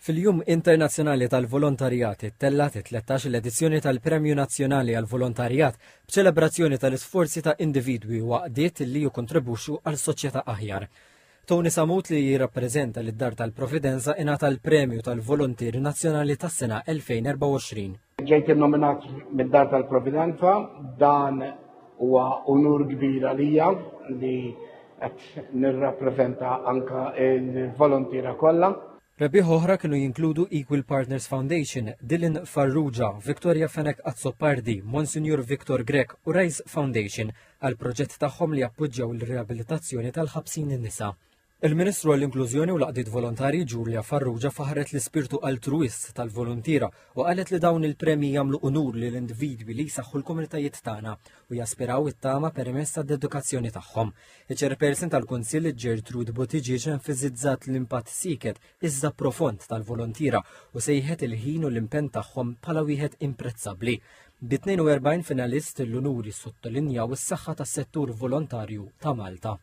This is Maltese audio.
Fil-Jum Internazzjonali tal-Volontarjat ittellat 13 l-edizzjoni tal-Premju Nazzjonali għal-Volontarjat b'ċelebrazzjoni tal-isforzi ta' individwi waqdiet li jikkontribwixxu għal-soċjetà aħjar. Tony Samut li jirrappreżenta lid-Dar tal-Providenza ingħata l-Premju tal-Volontieri Nazzjonali tas-sena 2024. Ġejt innominat mid-Dar tal-Providenza, dan huwa unur kbir għalija li qed nirrappreżenta anke l-volontiera kollha. Rebbieħ oħra kienu jinkludu Equal Partners Foundation, Dylan Farrugia, Victoria Fenek Azzopardi, Monsignor Victor Grek u Rise Foundation għal proġett tagħhom li appoġġjaw il-riabilitazzjoni tal-ħabsin in-nisa. Il-Ministru għall-Inklużjoni u l-Qdiet Volontari Giulia Farrugia faħret l-ispirtu altruist tal-volontira u qalet li dawn il-premji jagħmlu unur lil individwi li jsaħħu l-komunitajiet tagħna u jaspiraw it-tama permezz tad-edukazzjoni tagħhom. Iċ-Chairperson tal-Kunsill Gertrude Buttigieg enfasizzat l-impatt siket iżda profond tal-volontira u sejħet il-ħin u l-impenn tagħhom bħala wieħed imprezzabbli. Bi 42 finalist l-unuri sottolinjaw is-saħħa tas-settur volontarju ta' Malta.